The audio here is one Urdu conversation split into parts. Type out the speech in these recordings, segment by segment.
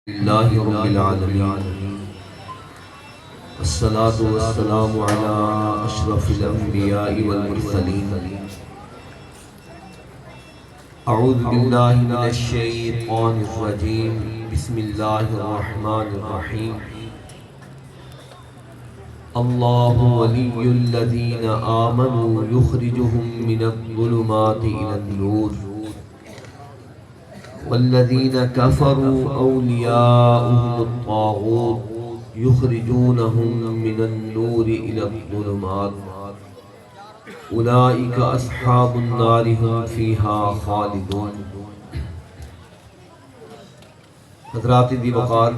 اللہ رب العالمین والصلاة والسلام علی اشرف الانبیاء والمرسلین اعوذ باللہ من الشیطان الرجیم بسم اللہ الرحمن الرحیم اللہ ولی الذین آمنوا یخرجهم من الظلمات الى النور والذین کفروا اولیاؤهم الطاغوت یخرجونهم من النور الى الظلمات اولئک اصحاب النار هم فیہا خالدون۔ حضرات دی وقار،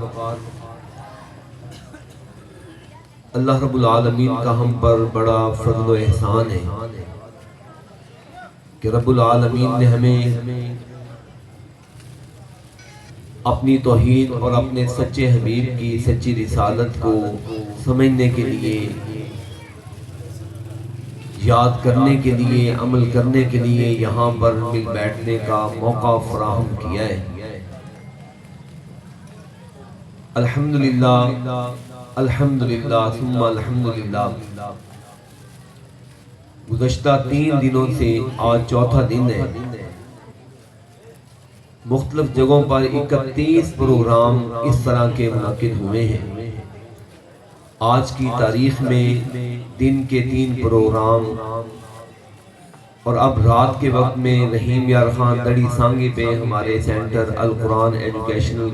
اللہ رب العالمین کا ہم پر بڑا فضل و احسان ہے کہ رب العالمین نے ہمیں اپنی توحید اور اپنے سچے حبیب کی سچی رسالت کو سمجھنے کے لیے، یاد کرنے کے لیے، عمل کرنے کے لیے یہاں پر مل بیٹھنے کا موقع فراہم کیا ہے۔ الحمدللہ الحمدللہ ثم الحمدللہ۔ گزشتہ 3 دنوں سے آج چوتھا دن ہے۔ مختلف جگہوں پر 31 پروگرام اس طرح کے منعقد ہوئے ہیں۔ آج کی تاریخ میں دن کے 3 پروگرام، اور اب رات کے وقت میں رحیم یار خان دڑی سانگی پہ ہمارے سینٹر القرآن ایجوکیشنل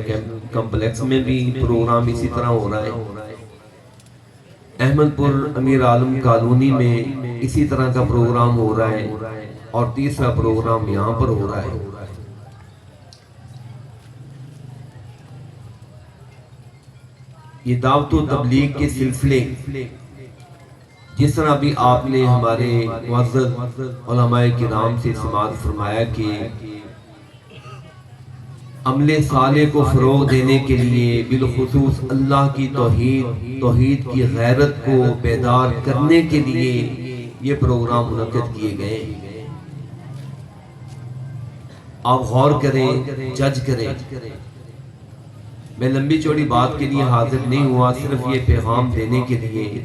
کمپلیکس میں بھی پروگرام اسی طرح ہو رہا ہے۔ احمد پور امیر عالم کالونی میں اسی طرح کا پروگرام ہو رہا ہے، اور تیسرا پروگرام یہاں پر ہو رہا ہے۔ یہ دعوت و تبلیغ کے سلسلے، جس طرح بھی آپ نے ہمارے معزز علماء کرام سے سماعت فرمایا کہ عمل صالح کو فروغ دینے کے لیے، بالخصوص اللہ کی توحید کی غیرت کو بیدار کرنے کے لیے یہ پروگرام منعقد کیے گئے۔ آپ غور کریں، جج کریں۔ میں لمبی چوڑی بات کے لیے حاضر نہیں ہوا، صرف یہ پیغام دینے کے لیے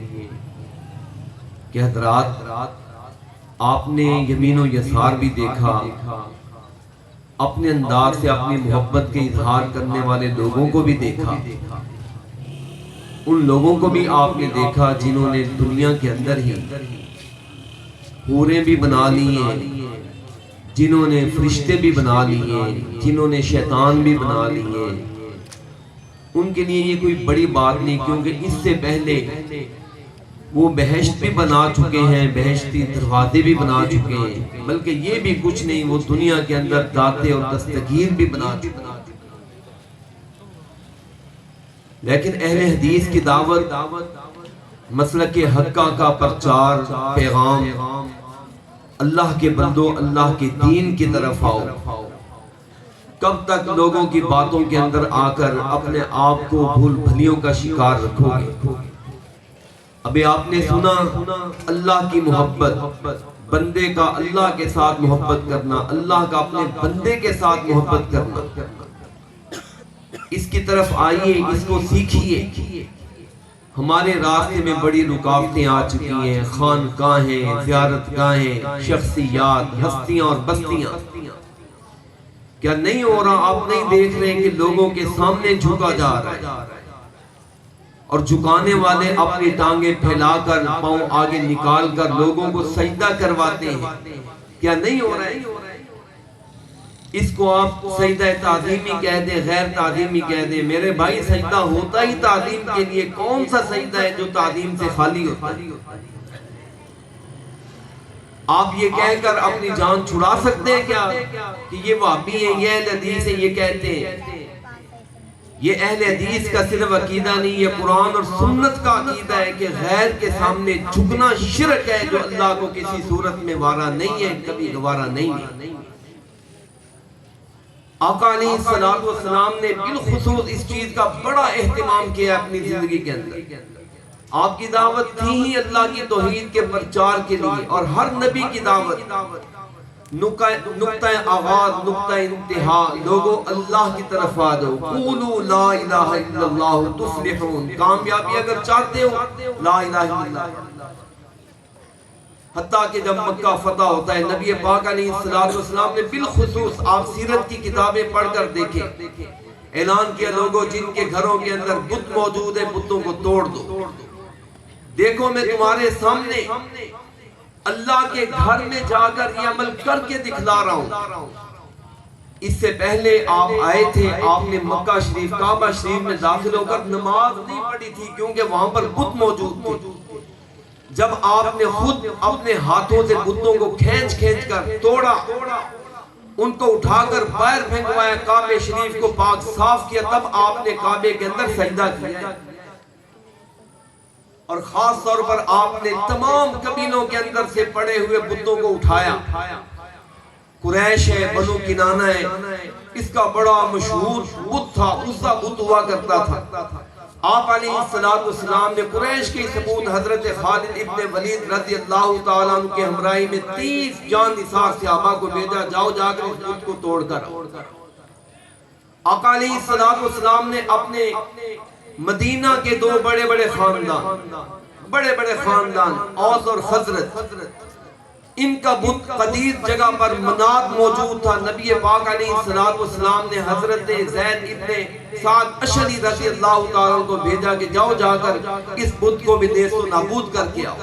کہ حضرات، آپ نے یمین و یسار بھی دیکھا، اپنے انداز سے اپنی محبت کے اظہار کرنے والے لوگوں کو بھی دیکھا، ان لوگوں کو بھی آپ نے دیکھا جنہوں نے دنیا کے اندر ہی حوریں بھی بنا لی ہیں، جنہوں نے فرشتے بھی بنا لیے، جنہوں نے شیطان بھی بنا لیے۔ ان کے لیے یہ کوئی بڑی بات نہیں، کیونکہ اس سے پہلے وہ بہشت بھی بنا چکے ہیں، بہشتی دروازے بھی بنا چکے ہیں، بلکہ یہ بھی کچھ نہیں، وہ دنیا کے اندر داتے اور دستگیر بھی بنا چکے ہیں۔ لیکن اہل حدیث کی دعوت، مسلک حقہ کا پرچار، پیغام، اللہ کے بندو، اللہ کے دین کی طرف آؤ۔ کب تک لوگوں کی باتوں کے اندر آ کر اپنے آپ کو بھول بھلیوں کا شکار رکھو گے؟ ابھی آپ نے سنا اللہ کی محبت، بندے کا اللہ کے ساتھ محبت کرنا، اللہ کا اپنے بندے کے ساتھ محبت کرنا۔ اس کی طرف آئیے، اس کو سیکھیے۔ ہمارے راستے میں بڑی رکاوٹیں آ چکی ہیں، خانقاہیں، زیارت گاہیں، شخصیات، ہستیاں اور بستیاں۔ کیا نہیں ہو رہا؟ آپ نہیں دیکھ رہے کہ لوگوں کے سامنے جھکا جا رہا ہے، اور جھکانے والے اپنی ٹانگیں پھیلا کر، پاؤں آگے نکال کر لوگوں کو سجدہ کرواتے ہیں۔ کیا نہیں ہو رہا ہے؟ اس کو آپ سجدہ تعظیمی کہہ دیں، غیر تعظیمی کہہ دیں، میرے بھائی سجدہ ہوتا ہی تعظیم کے لیے۔ کون سا سجدہ ہے جو تعظیم سے خالی ہوتا ہے؟ آپ یہ کہہ کر اپنی جان چھڑا سکتے ہیں کیا کہ یہ وہابی ہیں، یہ اہل حدیث ہیں، یہ کہتے ہیں؟ یہ اہل حدیث کا صرف عقیدہ نہیں، یہ قرآن اور سنت کا عقیدہ ہے کہ غیر کے سامنے جھکنا شرک ہے، جو اللہ کو کسی صورت میں وارا نہیں ہے، کبھی گوارا نہیں ہے۔ آقا علیہ السلام نے بالخصوص اس چیز کا بڑا اہتمام کیا اپنی زندگی کے اندر۔ آپ کی دعوت تھی ہی اللہ کی توحید کے پرچار کے لیے، اور ہر نبی کی دعوت نقطہ آغاز نقطہ انتہا، لوگوں اللہ کی طرف آ جاؤ، قولوا لا الہ الا اللہ تفلحون، کامیابی اگر چاہتے ہو لا الہ الا اللہ۔ حتیٰ کہ جب مکہ فتح ہوتا ہے، نبی پاک علیہ السلام نے بالخصوص آپ سیرت کی کتابیں پڑھ کر دیکھیں، اعلان کیا لوگوں جن کے گھروں کے اندر بت موجود ہے بتوں کو توڑ دو۔ دیکھو میں تمہارے سامنے اللہ کے گھر میں جا کر یہ عمل کر کے دکھلا رہا ہوں۔ اس سے پہلے آپ آئے تھے، آپ نے مکہ شریف کعبہ شریف میں داخل ہو کر نماز نہیں پڑھی تھی کیونکہ وہاں پر بت موجود تھے۔ جب آپ نے خود اپنے ہاتھوں سے بتوں کو کھینچ کر توڑا، ان کو اٹھا کر باہر پھینکوایا، کعبہ شریف کو پاک صاف کیا، تب آپ نے کعبے کے اندر سجدہ کیا۔ اور خاص طور پر آپ نے تمام قبیلوں کے اندر سے پڑے ہوئے بتوں کو اٹھایا۔ قریش ہے، بنو کنانہ ہے، اس کا بڑا مشہور بت تھا، عزا بت ہوا کرتا تھا۔ آپ علیہ السلام نے قریش کے ثبوت حضرت خالد ابن ولید رضی اللہ تعالیٰ عنہ کے ہمراہی میں 30 جان نثار صحابہ کو بھیجا، جاؤ جا کر اس بت کو توڑ کر۔ آقا علیہ السلام نے اپنے مدینہ کے دو بڑے بڑے خاندان اوس اور خزرج، ان کا بت قدیر جگہ پر منات موجود تھا۔ نبی پاک علیہ السلام نے حضرت زید ابن سعد اشعری رضی اللہ تعالیٰ کو بھیجا کہ جاؤ جا کر اس بت کو بھی نیست و نابود کر کے آؤ۔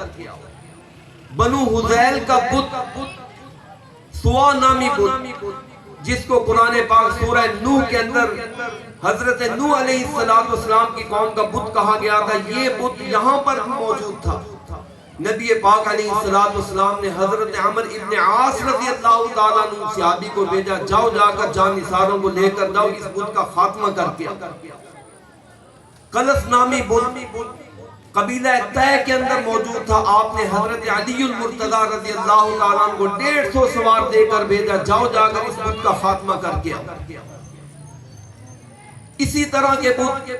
بنو حذیل کا بت، سوا نامی بت، جس کو قرآن پاک سورہ نوح کے اندر حضرت نوح علیہ السلام کی قوم کا بت کہا گیا تھا، یہ بت یہاں پر موجود تھا۔ نبی پاک علیہ السلام نے حضرت عمر ابن عاص رضی اللہ تعالیٰ عنہ صحابی کو بھیجا، جاؤ جا کر جان نثاروں کو لے کر جاؤ، اس بت کا خاتمہ کر کے۔ قلس نامی بت قبیلہ طے کے اندر موجود تھا، آپ نے حضرت علی المرتضی رضی اللہ تعالیٰ عنہ کو 150 سوار دے کر بھیجا، جاؤ جا کر اس بت کا خاتمہ کر کے۔ اسی طرح کے بت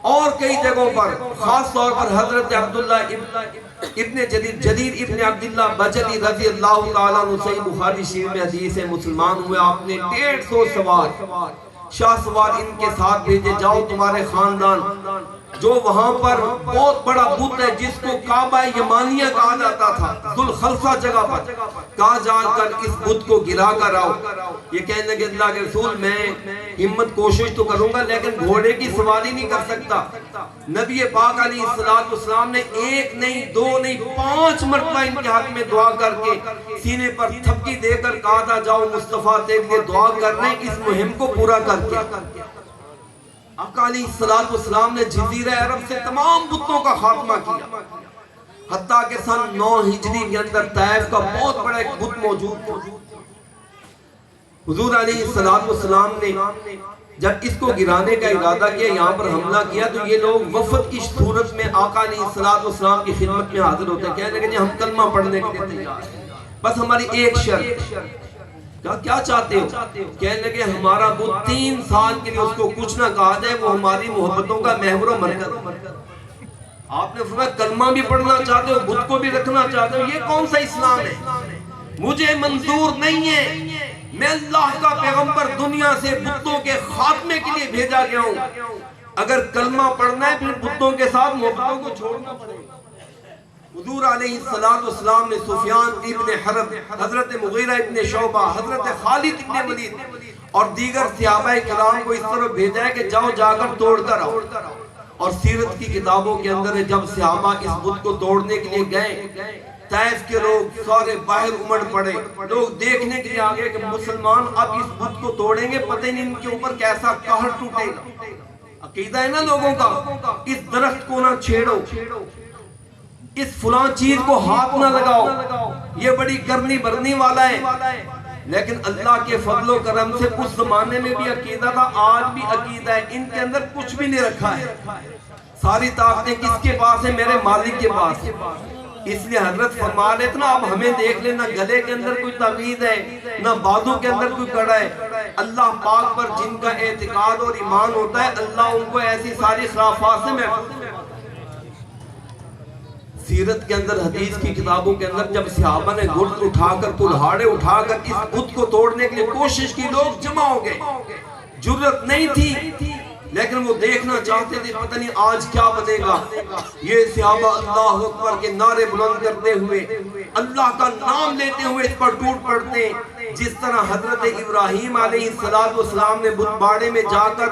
اور کئی جگہوں پر، خاص طور پر حضرت عبداللہ ابن جریر ابن عبداللہ بجلی رضی اللہ تعالیٰ عنہ، صحیح بخاری شریف میں حدیث ہے، مسلمان ہوئے، آپ نے 150 سوار شاہ سوار ان کے ساتھ بھیجے، جاؤ تمہارے خاندان جو وہاں پر بہت بڑا بت ہے جس کو کعبہ یمانیہ کہا جاتا تھا، ذوالخلصہ جگہ پر، کہا جا کر اس بت کو گرا کر آؤ۔ یہ کہنے لگے اللہ کے رسول میں ہمت کوشش تو کروں گا لیکن گھوڑے کی سواری نہیں کر سکتا۔ نبی پاک علیہ السلام نے 1 نہیں 2 نہیں 5 مرتبہ ان کے حق میں دعا کر کے سینے پر تھپکی دے کر کہا تھا جاؤ مصطفیٰ تیرے لیے دعا کر رہے ہیں اس مہم کو پورا کر کے۔ آقا علیہ السلام نے جزیرہ عرب سے تمام بتوں کا خاتمہ کیا، حتیٰ کہ سن 9 ہجری کے اندر طائف کا بہت بڑا ایک بت موجود تھا۔ حضور علیہ السلام نے جب اس کو گرانے کا ارادہ کیا، یہاں پر حملہ کیا، تو یہ لوگ وفد کی صورت میں آقا علیہ السلام کی خدمت میں حاضر ہوتے ہیں، کہنے لگے ہم کلمہ پڑھنے کے لیے تیار ہیں، بس ہماری ایک شرط۔ کیا چاہتے ہو؟ کہنے لگے ہمارا بت 3 سال کے لیے اس کو کچھ نہ کہا جائے، وہ ہماری محبتوں کا محور و مرکز۔ آپ نے فرمایا کلمہ بھی پڑھنا چاہتے ہو، بت کو بھی رکھنا چاہتے ہو، یہ کون سا اسلام ہے؟ مجھے منظور نہیں ہے، میں اللہ کا پیغمبر دنیا سے بتوں کے خاتمے کے لیے بھیجا گیا ہوں، اگر کلمہ پڑھنا ہے پھر بتوں کے ساتھ محبتوں کو چھوڑنا پڑے گا۔ حضور علیہ السلام نے سفیان ابن حرب، حضرت مغیرہ ابن شعبہ، حضرت خالد ابن ولید اور دیگر صحابہ کرام کو اس طرح بھیجا ہے کہ جاؤ جا کر توڑ کر آؤ۔ اور سیرت کی کتابوں کے اندر جب صحابہ اس بت کو توڑنے کے لیے گئے، طائف کے لوگ سارے باہر امڑ پڑے، لوگ دیکھنے کے لیے آگے کہ مسلمان اب اس بت کو توڑیں گے، پتہ نہیں ان کے اوپر کیسا قہر ٹوٹے گا۔ عقیدہ ہے نا لوگوں کا، اس درخت کو نہ چھیڑو، اس فلاں چیز کو ہاتھ نہ لگاؤ، یہ بڑی کرنی برنی والا ہے۔ لیکن اللہ کے فضل و کرم سے اس زمانے میں بھی عقیدہ تھا، آج بھی عقیدہ ہے، ان کے اندر کچھ بھی نہیں رکھا ہے، ساری طاقتیں کس کے پاس ہیں؟ میرے مالک کے پاس ہے۔ اس لیے حضرت فرما رہے تھے نا اب ہمیں دیکھ لیں، نہ گلے کے اندر کوئی تعویذ ہے، نہ بازو کے اندر کوئی کڑا ہے۔ اللہ پاک پر جن کا اعتقاد اور ایمان ہوتا ہے، اللہ ان کو ایسی ساری خرافات سے محفوظ۔ سیرت کے اندر، حدیث کی کتابوں کے اندر جب صحابہ نے گرد اٹھا کر، کلہاڑے اٹھا کر اس بت کو توڑنے کے لیے کوشش کی، لوگ جمع ہو گئے، جرت نہیں تھی، لیکن وہ دیکھنا چاہتے تھے پتہ نہیں آج کیا بنے گا۔ یہ صحابہ اللہ اکبر کے نعرے بلند کرتے ہوئے، اللہ کا نام لیتے ہوئے اس پر ٹوٹ پڑتے ہیں، جس طرح حضرت ابراہیم علیہ السلام نے بت باڑے میں جا کر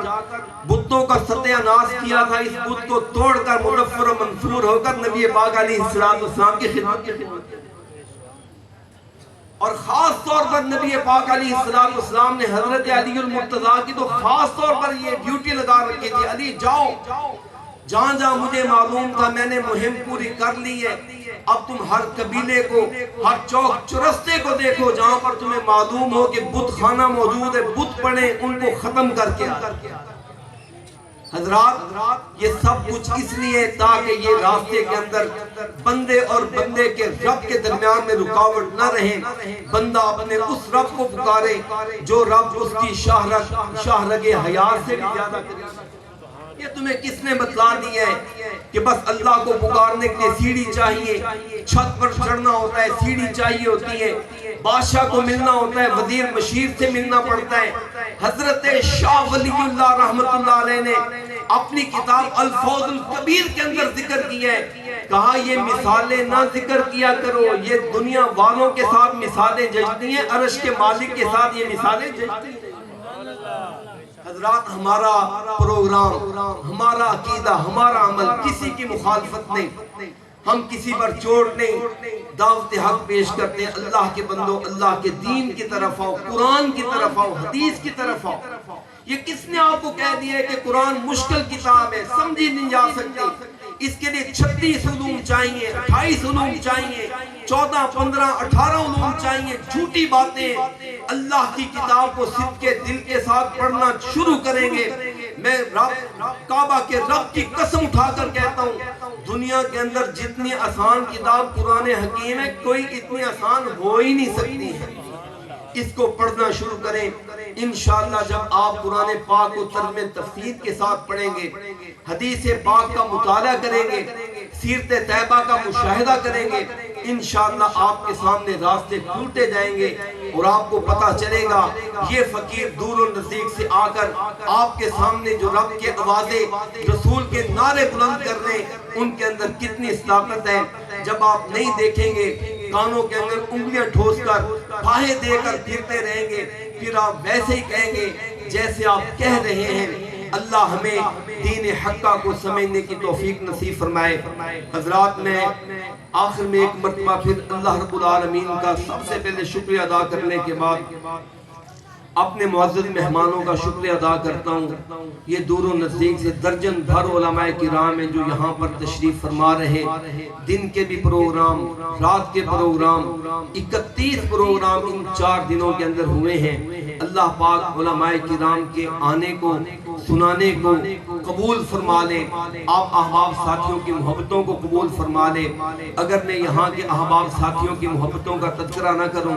بتوں کا ستیہ ناش کیا تھا، اس بت کو توڑ کر منفر و منفور ہو کر نبی پاک علیہ السلام کی خدمت کی، اور خاص طور پر نبی پاک علیہ السلام نے حضرت علی المرتضیٰ کی تو خاص طور پر یہ ڈیوٹی لگا رکھی تھی، علی جاؤ، جہاں جہاں مجھے معلوم تھا میں نے مہم پوری کر لی ہے، اب تم ہر قبیلے کو، ہر چوک چرستے کو دیکھو جہاں پر تمہیں معلوم ہو کہ بت خانہ موجود ہے، بت پڑے ان کو ختم کر کے آ۔ حضرات یہ سب کچھ اس لیے تاکہ یہ راستے کے اندر بندے اور بندے کے رب کے درمیان میں رکاوٹ نہ رہے، بندہ اپنے اس رب کو پکارے جو رب اس کی شاہرگ حیات سے بھی زیادہ کرے۔ یہ تمہیں کس نے بتلا دیا ہے کہ بس اللہ کو پکارنے کے لیے سیڑھی چاہیے، چھت پر چڑھنا ہوتا ہے، سیڑھی چاہیے ہوتی ہے، بادشاہ کو ملنا ہوتا ہے، وزیر مشیر سے ملنا پڑتا ہے۔ حضرت شاہ ولی اللہ رحمت اللہ علیہ نے اپنی کتاب الفوز الکبیر کے اندر ذکر کیا ہے، کہا یہ مثالیں نہ ذکر کیا کرو، یہ دنیا والوں کے ساتھ مثالیں ججتی ہیں، عرش کے مالک کے ساتھ یہ مثالیں ججتی ہیں۔ حضرات ہمارا پروگرام، ہمارا عقیدہ، ہمارا عمل کسی کی مخالفت نہیں، ہم کسی پر چوٹ نہیں، دعوت حق پیش کرتے ہیں، اللہ کے بندوں اللہ کے دین کی طرف آؤ، قرآن کی طرف آؤ، حدیث کی طرف آؤ۔ یہ کس نے آپ کو کہہ دیا ہے کہ قرآن مشکل کتاب ہے، سمجھی نہیں جا سکتی، اس کے لیے 36 علوم چاہیے، 28 علوم چاہیے، 14 15 18 علوم چاہیے، جھوٹی باتیں۔ اللہ کی کتاب کو صدق کے دل کے ساتھ پڑھنا شروع کریں گے، میں کعبہ کے رب کی قسم اٹھا کر کہتا ہوں، دنیا کے اندر جتنی آسان کتاب قرآن حکیم ہے، کوئی اتنی آسان ہو ہی نہیں سکتی ہے۔ اس کو پڑھنا شروع کریں، انشاءاللہ جب آپ قرآن پاک کو ترجمہ تفسیر کے ساتھ پڑھیں گے، حدیث پاک کا مطالعہ کریں گے، سیرت طیبہ کا مشاہدہ کریں گے، انشاءاللہ آپ کے سامنے راستے کھلتے جائیں گے، اور آپ کو پتہ چلے گا یہ فقیر دور و نزدیک سے آ کر آپ کے سامنے جو رب کے آوازیں، رسول کے نعرے بلند کر رہے ہیں، ان کے اندر کتنی صداقت ہے۔ جب آپ نہیں دیکھیں گے، کانوں کے اندر انگلیاں ٹھوس کر پھاہے دے کر پھرتے رہیں گے، پھر آپ ویسے ہی کہیں گے جیسے آپ کہہ رہے ہیں۔ اللہ ہمیں دین حقہ کو سمجھنے کی توفیق نصیب فرمائے۔ حضرات میں آخر میں ایک مرتبہ پھر اللہ رب العالمین کا سب سے پہلے شکریہ ادا کرنے کے بعد اپنے معزز مہمانوں کا شکریہ ادا کرتا ہوں۔ یہ دور و نزدیک سے درجن بھر علماء کرام ہیں جو یہاں پر تشریف فرما رہے، دن کے بھی پروگرام، رات کے پروگرام، 31 پروگرام ان 4 دنوں کے اندر ہوئے ہیں۔ اللہ پاک علماء کرام کے آنے کو، سنانے کو قبول فرما لے، آپ احباب ساتھیوں کی محبتوں کو قبول فرما لے۔ اگر میں یہاں کے احباب ساتھیوں کی محبتوں کا تذکرہ نہ کروں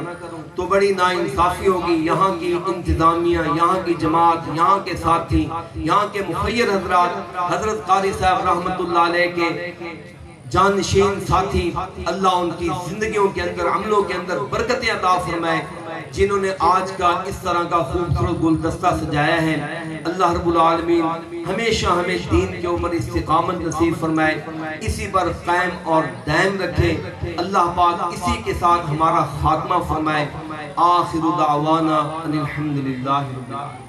تو بڑی ناانصافی ہوگی۔ یہاں کی انتظامیہ، یہاں کی جماعت، یہاں کے ساتھی، یہاں کے مخیر حضرات، حضرت قاری صاحب رحمت اللہ علیہ کے جانشین ساتھی، اللہ ان کی زندگیوں کے اندر، عملوں کے اندر برکتیں عطا فرمائے، جنہوں نے آج کا اس طرح کا خوبصورت گلدستہ سجایا ہے۔ اللہ رب العالمین ہمیشہ ہمیں دین کے اوپر استقامت نصیب فرمائے، اسی پر قائم اور دائم رکھے۔ اللہ پاک اسی کے ساتھ ہمارا خاتمہ فرمائے۔ آخر دعوانا ان الحمدللہ رب العالمین۔